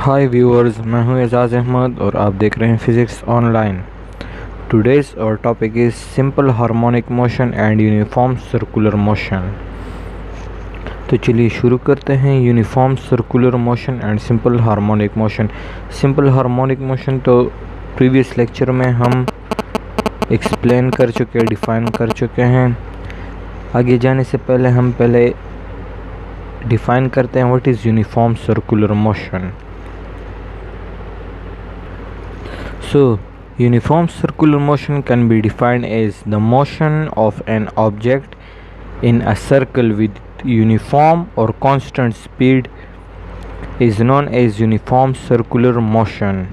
हाय viewers, मैं हूं एजाज अहमद और आप देख रहे हैं फिजिक्स ऑनलाइन। टुडेज और topic is simple harmonic motion and uniform circular motion. तो चलिए शुरू करते हैं। Uniform circular motion and simple harmonic motion. Simple harmonic motion तो प्रीवियस लेक्चर में हम एक्सप्लेन कर चुके, डिफाइन कर चुके हैं। आगे जाने से पहले हम डिफाइन करते हैं what is uniform circular motion. So, uniform circular motion can be defined as the motion of an object in a circle with uniform or constant speed is known as uniform circular motion.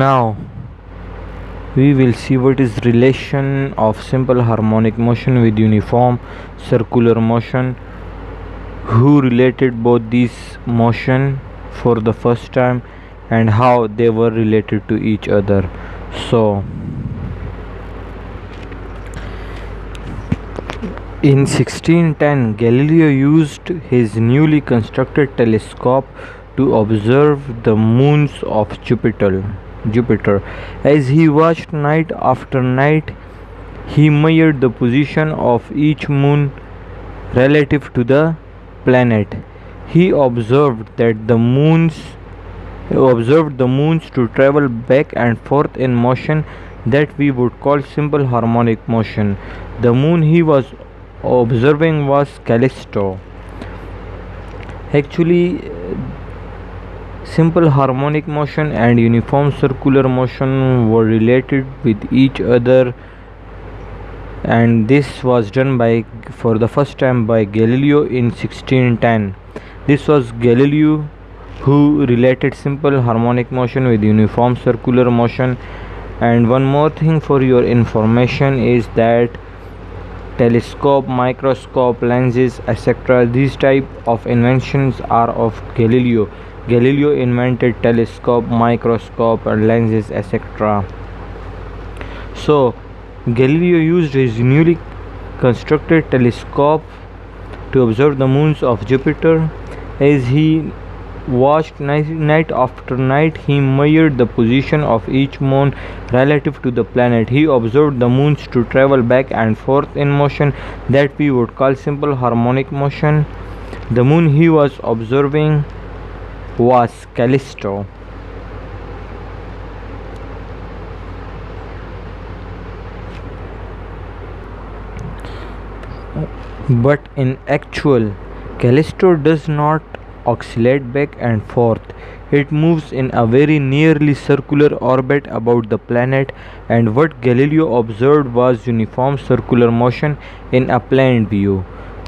Now, we will see what is relation of simple harmonic motion with uniform circular motion. Who related both these motion for the first time and how they were related to each other. So in 1610 Galileo used his newly constructed telescope to observe the moons of Jupiter. As he watched night after night, he measured the position of each moon relative to the planet. He observed the moons to travel back and forth in motion that we would call simple harmonic motion. The moon he was observing was Callisto. Actually, simple harmonic motion and uniform circular motion were related with each other, and this was done for the first time by Galileo in 1610. This was Galileo who related simple harmonic motion with uniform circular motion. And one more thing for your information is that telescope, microscope, lenses, etc., these type of inventions are of Galileo. Galileo invented telescope, microscope, and lenses, etc. So Galileo used his newly constructed telescope to observe the moons of Jupiter. As he watched night after night, he measured the position of each moon relative to the planet. He observed the moons to travel back and forth in motion that we would call simple harmonic motion. The moon he was observing was Callisto. But in actual, Callisto does not oscillate back and forth. It moves in a very nearly circular orbit about the planet, and what Galileo observed was uniform circular motion in a plane view.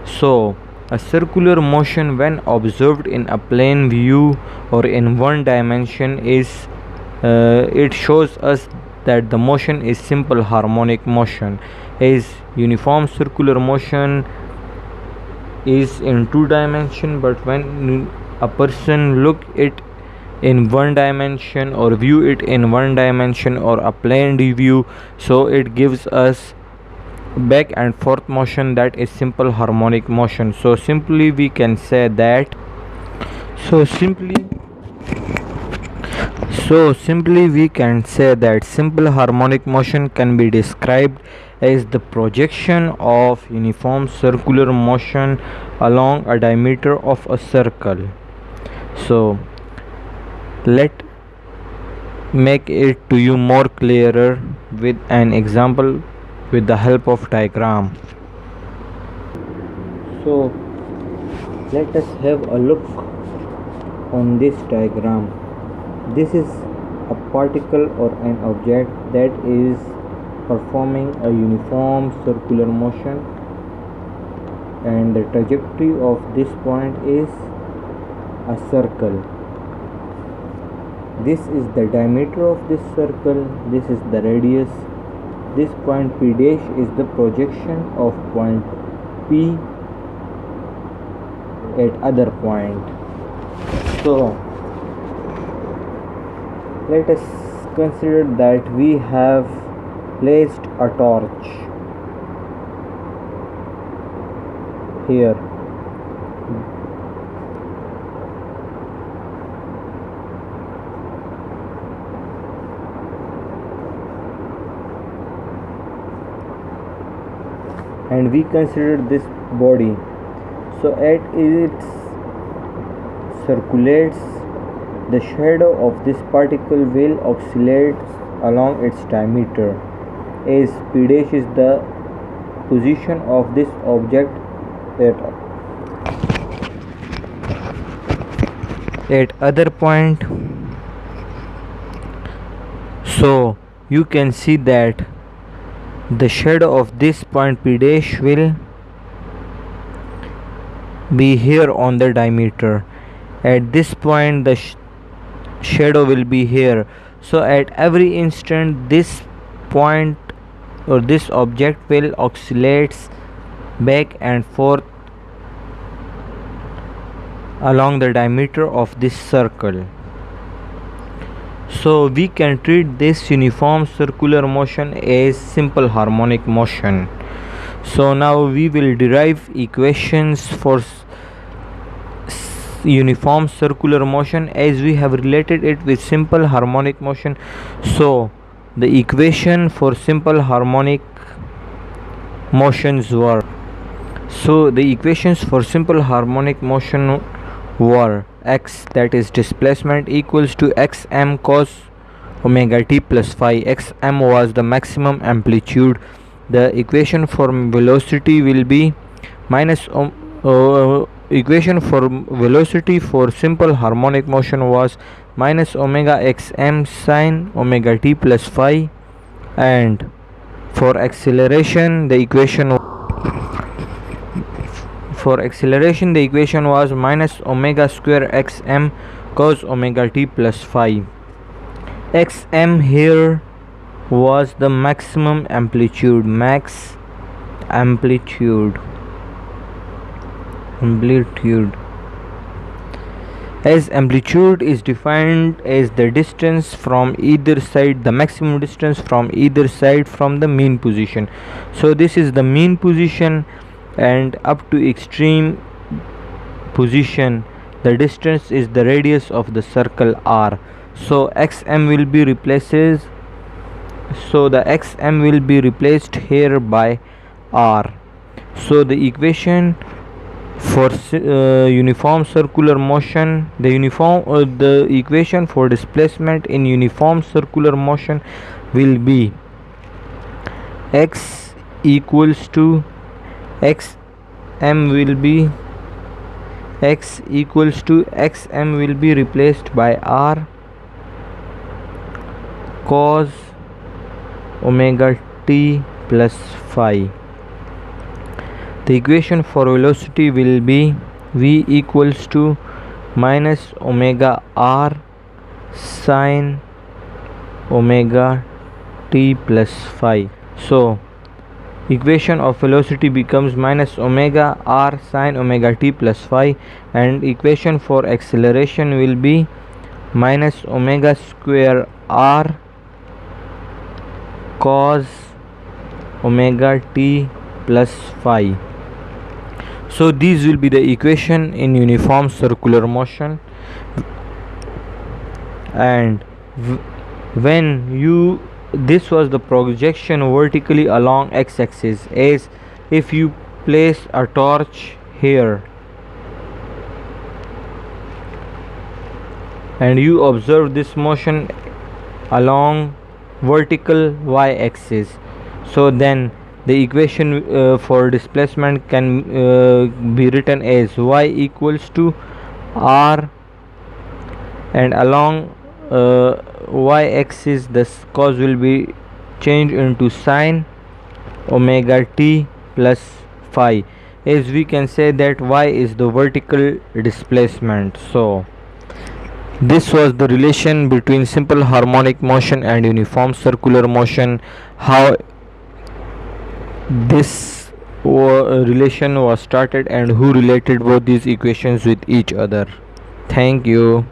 So, a circular motion when observed in a plane view or in one dimension it shows us that the motion is simple harmonic motion. Is uniform circular motion is in two dimension, but when a person look it in one dimension or view it in one dimension or a plane view, so it gives us back and forth motion, that is simple harmonic motion. So simply we can say that simple harmonic motion can be described as the projection of uniform circular motion along a diameter of a circle. So let make it to you more clearer with an example with the help of diagram. So let us have a look on this diagram. This is a particle or an object that is performing a uniform circular motion, and the trajectory of this point is a circle. This is the diameter of this circle, this is the radius. This point P dash is the projection of point P at other point. So let us consider that we have placed a torch here. and we consider this body. So as it circulates, the shadow of this particle will oscillate along its diameter, as p dash is the position of this object at other point. So you can see that the shadow of this point p dash will be here on the diameter. At this point the shadow will be here. So at every instant this point or this object will oscillates back and forth along the diameter of this circle. So we can treat this uniform circular motion as simple harmonic motion. So now we will derive equations for uniform circular motion as we have related it with simple harmonic motion. So the equation for simple harmonic motions were x, that is displacement, equals to xm cos omega t plus phi. Xm was the maximum amplitude. The equation for velocity will be equation for velocity for simple harmonic motion was minus omega xm sine omega t plus phi, and for acceleration the equation was minus omega square xm cos omega t plus phi. Xm here was the maximum amplitude, as amplitude is defined as the distance from either side, the maximum distance from either side from the mean position. So this is the mean position, and up to extreme position the distance is the radius of the circle r. So xm will be replaced here by r. So the equation for uniform circular motion, the equation for displacement in uniform circular motion will be x equals to xm will be replaced by r cos omega t plus phi. The equation for velocity will be v equals to minus omega r sine omega t plus phi. So equation of velocity becomes minus omega r sine omega t plus phi, and equation for acceleration will be minus omega square r cos omega t plus phi. So these will be the equation in uniform circular motion, and this was the projection vertically along x-axis, as if you place a torch here and you observe this motion along vertical y-axis. So then the equation for displacement can be written as y equals to r, and along y-axis the cos will be changed into sine omega t plus phi, as we can say that y is the vertical displacement. So this was the relation between simple harmonic motion and uniform circular motion, how this relation was started and who related both these equations with each other. Thank you.